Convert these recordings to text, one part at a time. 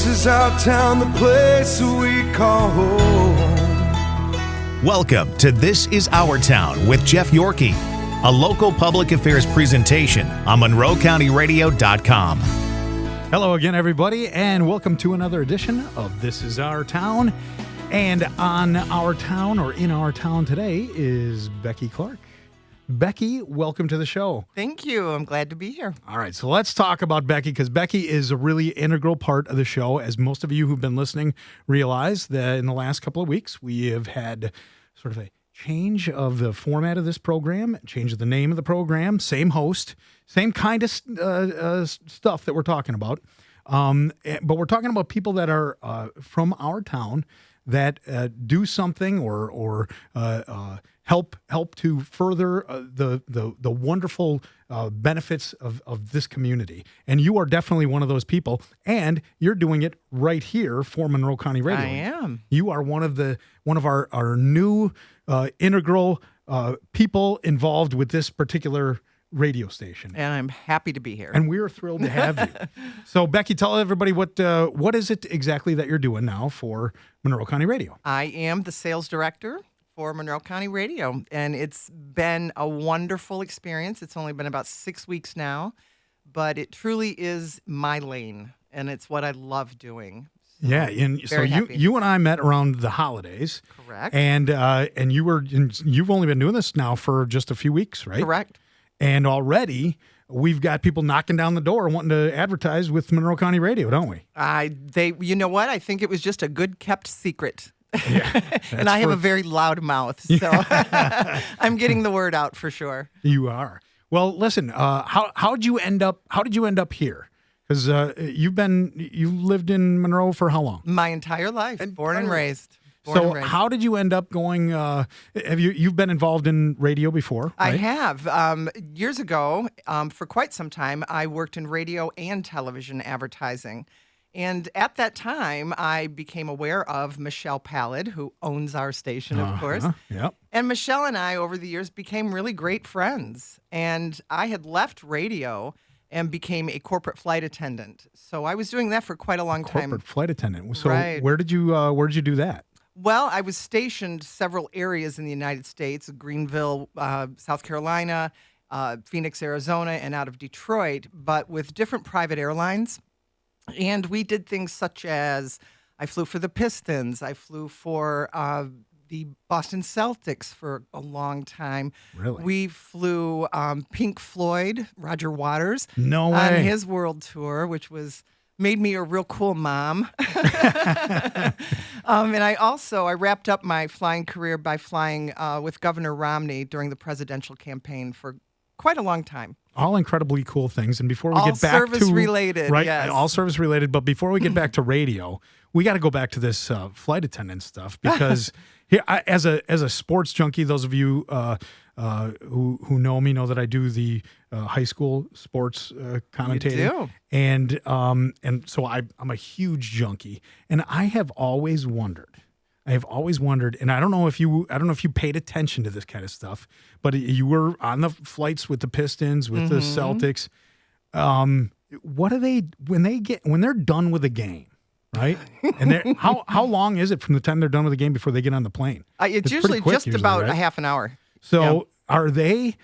This is our town, the place we call home. Welcome to This Is Our Town with Jeff Yorkie, a local public affairs presentation on MonroeCountyRadio.com. Hello again, everybody, and welcome to another edition of This Is Our Town. And on our town, or in our town today, is Becky Clark. Becky, welcome to the show. Thank you. I'm glad to be here. All right, so let's talk about Becky, because Becky is a really integral part of the show. As most of you who've been listening realize that in the last couple of weeks, we have had sort of a change of the format of this program, change of the name of the program, same host, same kind of stuff that we're talking about. But we're talking about people that are from our town that do something or help to further the wonderful benefits of this community. And you are definitely one of those people, and you're doing it right here for Monroe County Radio. I am. You are one of our new integral people involved with this particular radio station. And I'm happy to be here. And we're thrilled to have you. So, Becky, tell everybody what is it exactly that you're doing now for Monroe County Radio? I am the sales director for Monroe County Radio, and it's been a wonderful experience. It's only been about 6 weeks now, but it truly is my lane, and it's what I love doing. Yeah, and so you and I met around the holidays. Correct. And you've only been doing this now for just a few weeks, right? Correct. And already we've got people knocking down the door wanting to advertise with Monroe County Radio, don't we? You know what? I think it was just a good kept secret. Yeah, and I have a very loud mouth, so I'm getting the word out for sure. You are. Well, listen, how did you end up here? Because you lived in Monroe for how long? My entire life, born and raised. How did you end up going? You've been involved in radio before, right? I have. Years ago, for quite some time, I worked in radio and television advertising. And at that time, I became aware of Michelle Pallid, who owns our station, of course. Yep. And Michelle and I, over the years, became really great friends. And I had left radio and became a corporate flight attendant. So I was doing that for quite a long time. Corporate flight attendant. So right. Where did you do that? Well, I was stationed several areas in the United States: Greenville, South Carolina, Phoenix, Arizona, and out of Detroit, but with different private airlines. And we did things such as I flew for the Pistons. I flew for the Boston Celtics for a long time. Really? We flew Pink Floyd, Roger Waters, no way, on his world tour, which made me a real cool mom. And I wrapped up my flying career by flying with Governor Romney during the presidential campaign for quite a long time. All incredibly cool things. And before we all get back to service related, right, yes. all service related. But before we get back to radio, we got to go back to this flight attendant stuff, because here, as a sports junkie, those of you who know me know that I do the high school sports commentating. You do. And so I'm a huge junkie, and I have always wondered, and I don't know if you paid attention to this kind of stuff, but you were on the flights with the Pistons, with the Celtics. What are they when they're done with a game, right? And how long is it from the time they're done with the game before they get on the plane? It's usually just about right? a half an hour. So Are they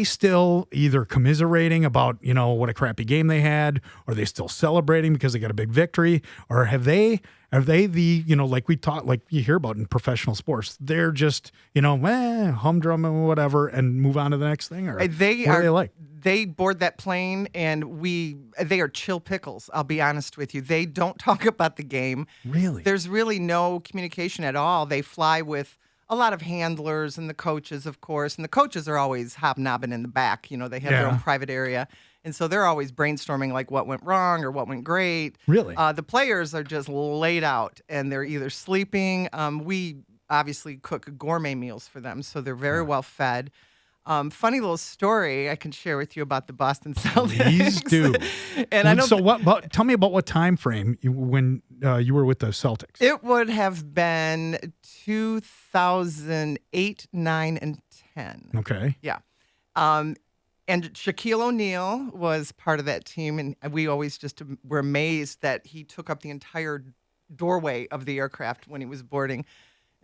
still either commiserating about, what a crappy game they had? Or are they still celebrating because they got a big victory? Or are they like you hear about in professional sports, they're just, humdrum and whatever and move on to the next thing? Or what are they like? They board that plane and they are chill pickles. I'll be honest with you. They don't talk about the game. Really? There's really no communication at all. They fly with a lot of handlers and the coaches, of course. And the coaches are always hobnobbing in the back. They have their own private area. And so they're always brainstorming like what went wrong or what went great. Really? The players are just laid out and they're either sleeping. We obviously cook gourmet meals for them, so they're very well fed. Funny little story I can share with you about the Boston Celtics. Please do. And tell me about what time frame when you were with the Celtics. It would have been 2008, 9, and 10. Okay. Yeah. And Shaquille O'Neal was part of that team, and we always just were amazed that he took up the entire doorway of the aircraft when he was boarding.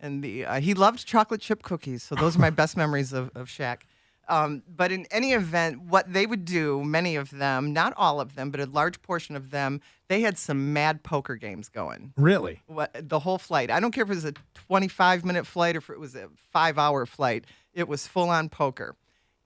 And he loved chocolate chip cookies, so those are my best memories of Shaq. But in any event, what they would do, many of them, not all of them, but a large portion of them, they had some mad poker games going. Really? The whole flight. I don't care if it was a 25-minute flight or if it was a 5-hour flight. It was full-on poker.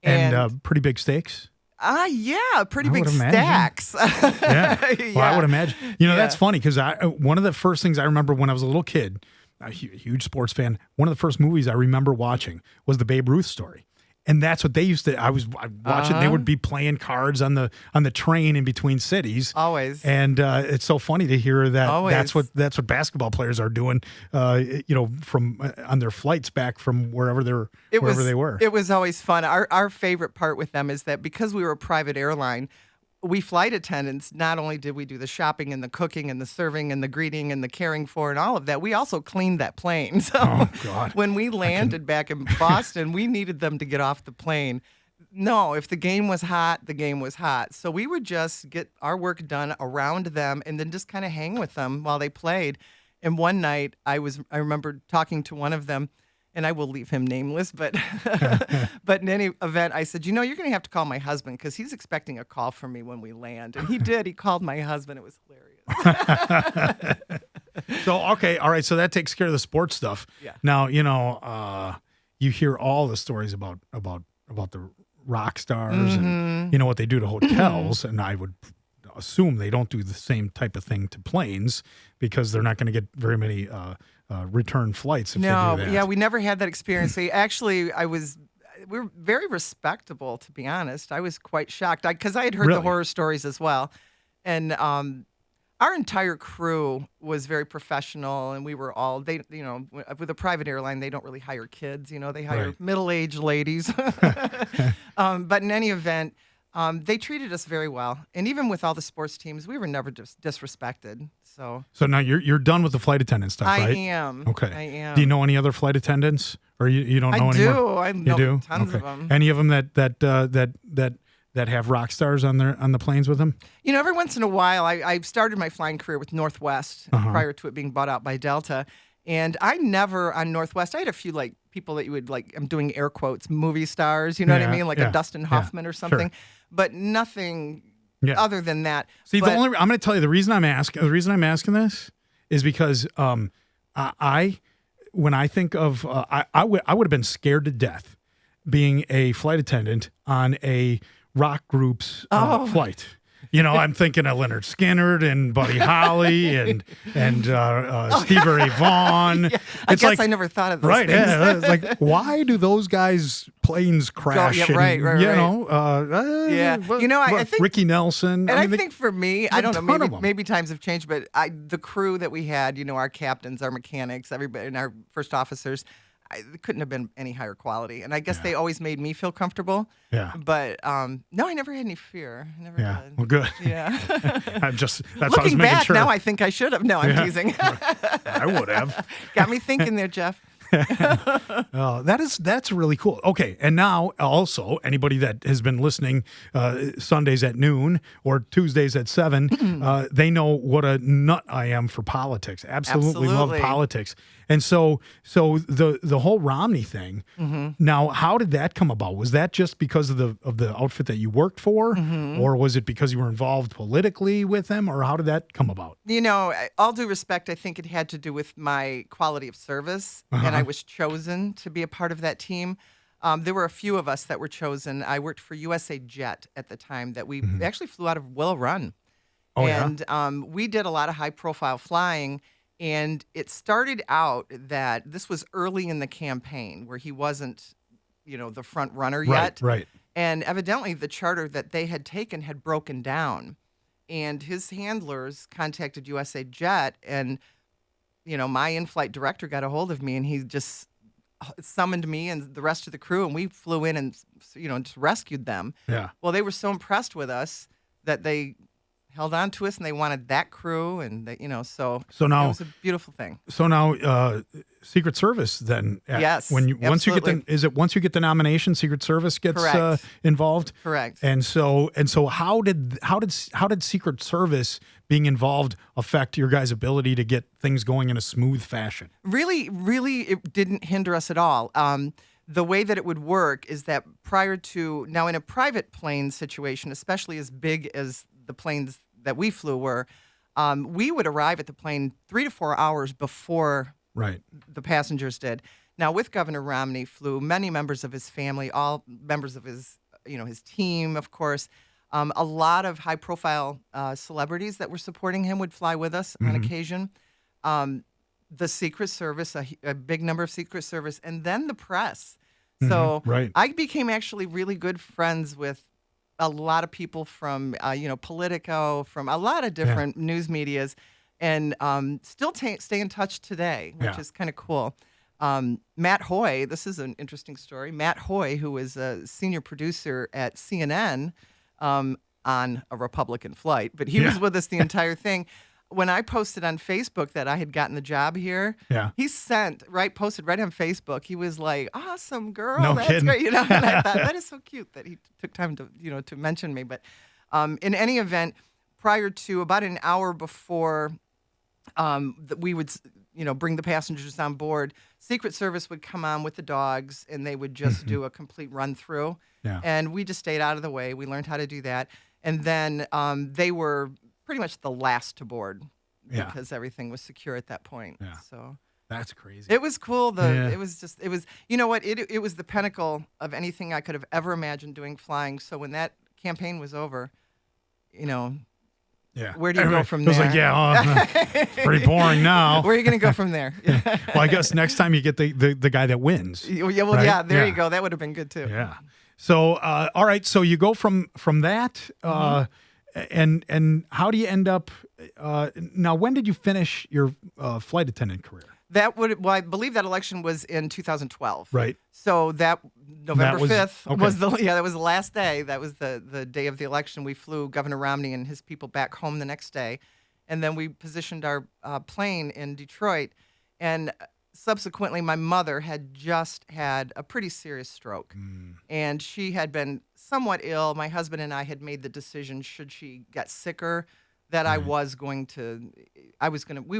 And pretty big stakes? Yeah, pretty I big would imagine. stacks. Yeah. Well, I would imagine. That's funny because one of the first things I remember when I was a little kid, a huge sports fan, one of the first movies I remember watching was the Babe Ruth story. And that's what they used to. I watch it. They would be playing cards on the train in between cities. Always. And it's so funny to hear that. Always. That's what basketball players are doing. From on their flights back from wherever they were. It was always fun. Our favorite part with them is that because we were a private airline, we flight attendants, not only did we do the shopping and the cooking and the serving and the greeting and the caring for and all of that, we also cleaned that plane. So when we landed back in Boston, we needed them to get off the plane. No, if the game was hot, the game was hot. So we would just get our work done around them and then just kind of hang with them while they played. And one night I remember talking to one of them, and I will leave him nameless, but but in any event, I said, you're going to have to call my husband because he's expecting a call from me when we land. And he did. He called my husband. It was hilarious. So, okay. All right. So that takes care of the sports stuff. Yeah. Now, you hear all the stories about the rock stars and, what they do to hotels. And I would assume they don't do the same type of thing to planes because they're not going to get very many return flights if they do that. Yeah, we never had that experience. We were very respectable, to be honest. I was quite shocked because I had heard the horror stories as well. And our entire crew was very professional, and we were all, with a private airline, they don't really hire kids, they hire middle-aged ladies. But in any event, they treated us very well. And even with all the sports teams, we were never disrespected. So now you're done with the flight attendant stuff, right? I am. Okay. I am. Do you know any other flight attendants, or you don't know anymore? I know tons of them. Any of them that have rock stars on the planes with them? Every once in a while, I started my flying career with Northwest prior to it being bought out by Delta. And I never, on Northwest, I had a few people that you would I'm doing air quotes, movie stars, you know what I mean? Like a Dustin Hoffman or something. Sure. But nothing other than that. See, I'm going to tell you the reason I'm asking this is because when I think of, I would have been scared to death being a flight attendant on a rock group's flight. I'm thinking of Leonard Skinner and Buddy Holly and Stevie Ray Vaughan. Yeah, I guess I never thought of those things. Yeah, it's like, why do those guys' planes crash? Right. I think Ricky Nelson. And I think for me, I don't know, maybe times have changed, but the crew that we had, our captains, our mechanics, everybody, and our first officers, it couldn't have been any higher quality. And I guess they always made me feel comfortable. Yeah. But no, I never had any fear. I never did. Well, good. Yeah. that's Looking what I was making back, sure. now I think I should have. No, I'm teasing. I would have. Got me thinking there, Jeff. That's really cool. Okay, and now also anybody that has been listening Sundays at noon or Tuesdays at 7, they know what a nut I am for politics. Absolutely love politics. And so the whole Romney thing. Now, how did that come about? Was that just because of the outfit that you worked for, or was it because you were involved politically with them, or how did that come about? All due respect, I think it had to do with my quality of service, and I was chosen to be a part of that team. There were a few of us that were chosen. I worked for USA Jet at the time that we actually flew out of Will Run. We did a lot of high-profile flying. And it started out that this was early in the campaign where he wasn't, the front runner yet. Right. And evidently the charter that they had taken had broken down. And his handlers contacted USA Jet, and, my in-flight director got a hold of me, and he just summoned me and the rest of the crew, and we flew in and, just rescued them. Yeah. Well, they were so impressed with us that they held on to us, and they wanted that crew, and so now it was a beautiful thing. So now, Secret Service then. Yes, once you get once you get the nomination, Secret Service gets Correct. Involved. Correct. And so how did Secret Service being involved affect your guys' ability to get things going in a smooth fashion? Really, it didn't hinder us at all. The way that it would work is that prior to now, in a private plane situation, especially as big as the planes that we flew were, we would arrive at the plane 3 to 4 hours before the passengers did. Now, with Governor Romney flew many members of his family, all members of his team, of course. A lot of high-profile celebrities that were supporting him would fly with us on occasion. The Secret Service, a big number of Secret Service, and then the press. So I became actually really good friends with a lot of people from, Politico, from a lot of different news medias, and still stay in touch today, which is kind of cool. Matt Hoy, this is an interesting story. Matt Hoy, who was a senior producer at CNN on a Republican flight, but he was with us the entire thing. When I posted on Facebook that I had gotten the job here, he posted right on Facebook. He was like, "Awesome, girl, no that's kidding. great." And I thought that is so cute that he took time to mention me. But in any event, prior to about an hour before we would bring the passengers on board, Secret Service would come on with the dogs, and they would just do a complete run through. And we just stayed out of the way. We learned how to do that, and then they were pretty much the last to board because everything was secure at that point. So that's crazy. it was cool. It was you know what, it was the pinnacle of anything I could have ever imagined doing flying. So when that campaign was over, where do you go from there? It was like, it's pretty boring now. Where are you going to go from there? Well, I guess next time you get the guy that wins. There you go. That would have been good too. Yeah. So all right. So you go from that. And how do you end up? Now, when did you finish your flight attendant career? I believe that election was in 2012. Right. So that November 5th okay. was that was the last day. That was the day of the election. We flew Governor Romney and his people back home the next day, and then we positioned our plane in Detroit. And subsequently, my mother had just had a pretty serious stroke, and she had been somewhat ill. My husband and I had made the decision, should she get sicker, that we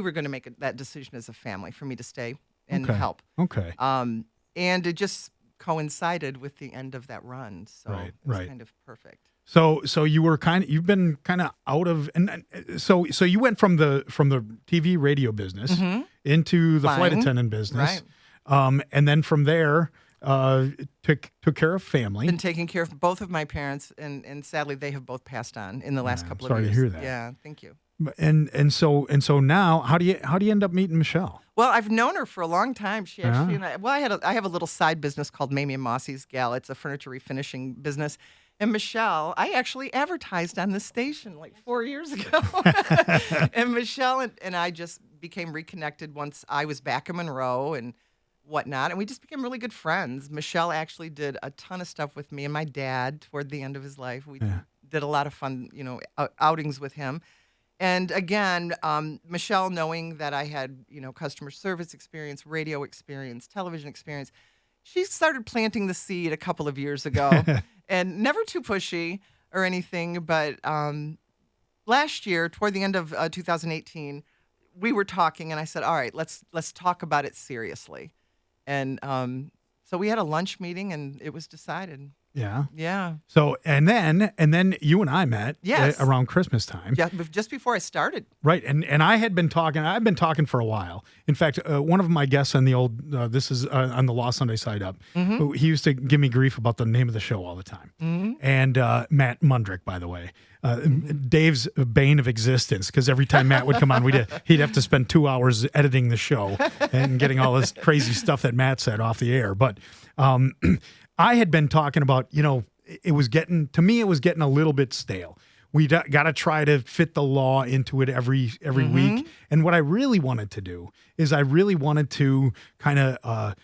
were going to make that decision as a family for me to stay and help. Okay. And it just coincided with the end of that run, so it was kind of perfect. So you've been kind of out of, and so you went from the TV radio business into the flight attendant business, and then from there took care of family. Been taking care of both of my parents, and sadly they have both passed on in the last couple of years. Sorry to hear that. Yeah, thank you. And so now, how do you end up meeting Michelle? Well, I've known her for a long time. She actually and I have a little side business called Mamie and Mossy's Gal. It's a furniture refinishing business. And Michelle, I actually advertised on this station like 4 years ago. And Michelle and I just became reconnected once I was back in Monroe and whatnot. And we just became really good friends. Michelle actually did a ton of stuff with me and my dad toward the end of his life. We did a lot of fun, outings with him. And again, Michelle, knowing that I had, customer service experience, radio experience, television experience, she started planting the seed a couple of years ago. And never too pushy or anything, but last year, toward the end of 2018, we were talking, and I said, "All right, let's talk about it seriously." And so we had a lunch meeting, and it was decided. Yeah. Yeah. So and then you and I met around Christmas time. Yeah, just before I started. Right. And I've been talking for a while. In fact, one of my guests on the old this is on the Law Sunday Side Up. He used to give me grief about the name of the show all the time. And Matt Mundrick, by the way. Dave's bane of existence, because every time Matt would come on, he'd have to spend 2 hours editing the show and getting all this crazy stuff that Matt said off the air. But I had been talking about, it was getting a little bit stale. We got to try to fit the law into it every week. And what I really wanted to do is I really wanted to kind of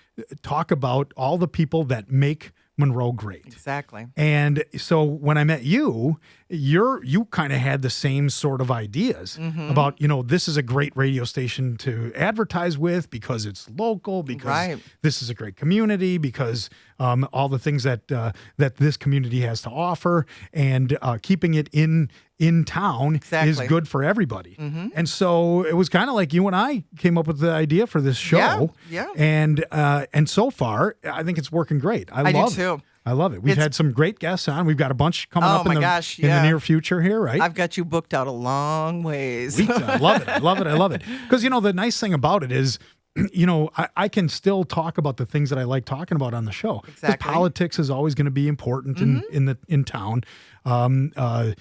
talk about all the people that make Monroe great. Exactly. And so when I met you, you kind of had the same sort of ideas about, this is a great radio station to advertise with because it's local, because this is a great community, because all the things that this community has to offer, and keeping it in town is good for everybody. And so it was kind of like you and I came up with the idea for this show. Yeah. And so far, I think it's working great. I love do too. it. I love it. We've had some great guests on. We've got a bunch coming up in the near future here, right? I've got you booked out a long ways. I love it. I love it. Because, the nice thing about it is, I can still talk about the things that I like talking about on the show. Because politics is always going to be important in town. The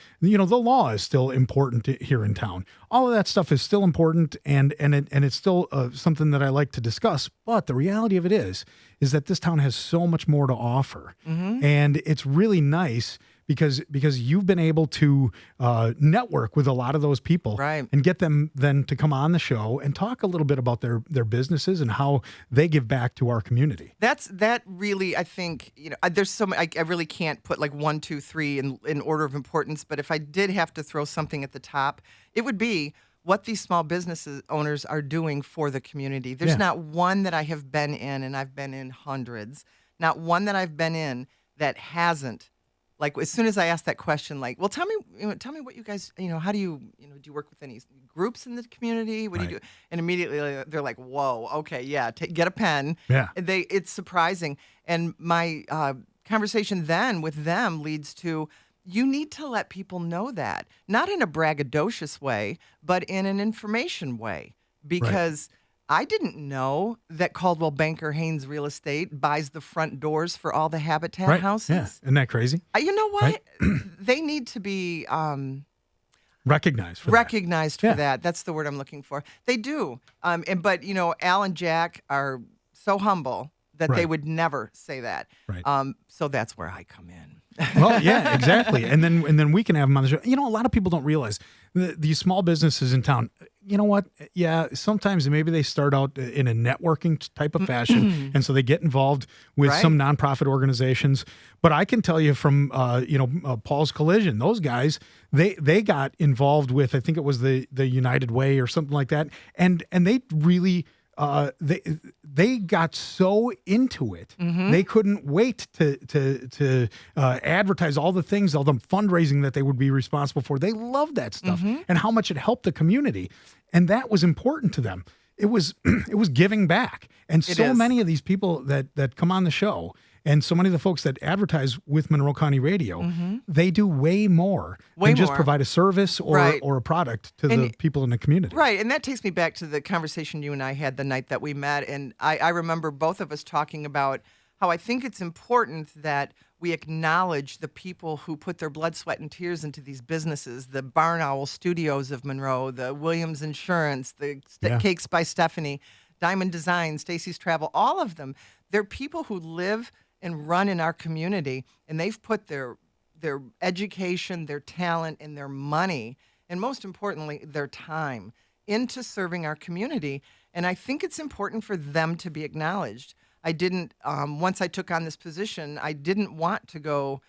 law is still important here in town. All of that stuff is still important, and it's still something that I like to discuss. But the reality of it is that this town has so much more to offer, and it's really nice because you've been able to network with a lot of those people, and get them then to come on the show and talk a little bit about their businesses and how they give back to our community. That really, I think, there's so many, I really can't put like 1, 2, 3 in order of importance, but if I did have to throw something at the top, it would be what these small businesses owners are doing for the community. There's not one that I have been in, and I've been in hundreds, not one that I've been in that hasn't. Like, as soon as I ask that question, like, well, tell me what you guys, how do you do you work with any groups in the community? What do you do? And immediately they're like, whoa, okay, yeah, get a pen. Yeah. It's surprising. And my conversation then with them leads to, you need to let people know that, not in a braggadocious way, but in an information way, because I didn't know that Caldwell Banker Haynes Real Estate buys the front doors for all the Habitat houses. Yeah. Isn't that crazy? You know what? They need to be recognized for that. That's the word I'm looking for. They do. But Al and Jack are so humble that they would never say that. Right. So that's where I come in. Well, yeah, exactly. And then we can have them on the show. A lot of people don't realize these small businesses in town, you know what? Yeah, sometimes maybe they start out in a networking type of fashion, and so they get involved with some nonprofit organizations. But I can tell you from, Paul's Collision, those guys, they got involved with, I think it was the United Way or something like that, and they really... they got so into it, they couldn't wait to advertise all the things, all the fundraising that they would be responsible for. They loved that stuff and how much it helped the community, and that was important to them. It was giving back, and many of these people that come on the show, and so many of the folks that advertise with Monroe County Radio, they do way more than just provide a service or a product to the people in the community. Right, and that takes me back to the conversation you and I had the night that we met, and I remember both of us talking about how I think it's important that we acknowledge the people who put their blood, sweat, and tears into these businesses, the Barn Owl Studios of Monroe, the Williams Insurance, the Cakes by Stephanie, Diamond Design, Stacy's Travel, all of them. They're people who live and run in our community, and they've put their education, their talent, and their money, and most importantly, their time into serving our community. And I think it's important for them to be acknowledged. I didn't, once I took on this position, I didn't want to go,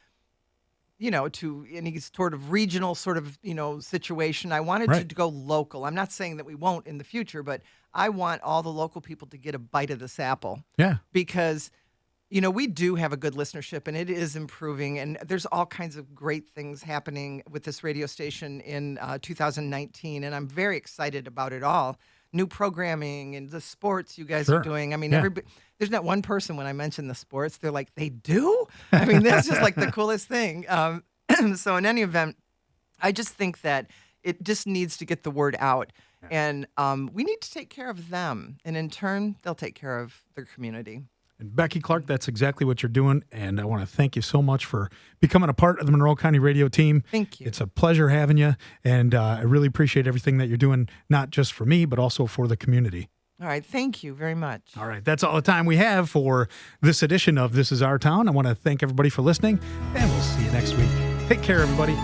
to any sort of regional situation. I wanted to go local. I'm not saying that we won't in the future, but I want all the local people to get a bite of this apple. Yeah. Because we do have a good listenership, and it is improving, and there's all kinds of great things happening with this radio station in 2019, and I'm very excited about it all. New programming and the sports you guys are doing. I mean, there's not one person when I mention the sports, they're like, they do? I mean, that's just like the coolest thing. So in any event, I just think that it just needs to get the word out, and we need to take care of them, and in turn, they'll take care of their community. And Becky Clark, that's exactly what you're doing, and I want to thank you so much for becoming a part of the Monroe County Radio team. Thank you. It's a pleasure having you, and I really appreciate everything that you're doing, not just for me, but also for the community. All right. Thank you very much. All right. That's all the time we have for this edition of This Is Our Town. I want to thank everybody for listening, and we'll see you next week. Take care, everybody.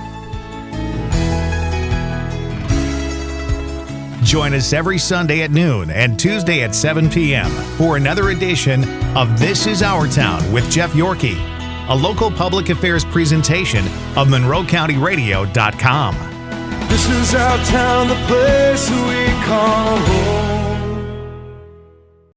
Join us every Sunday at noon and Tuesday at 7 p.m. for another edition of This Is Our Town with Jeff Yorkie. a local public affairs presentation of MonroeCountyRadio.com. This is our town, the place we call home.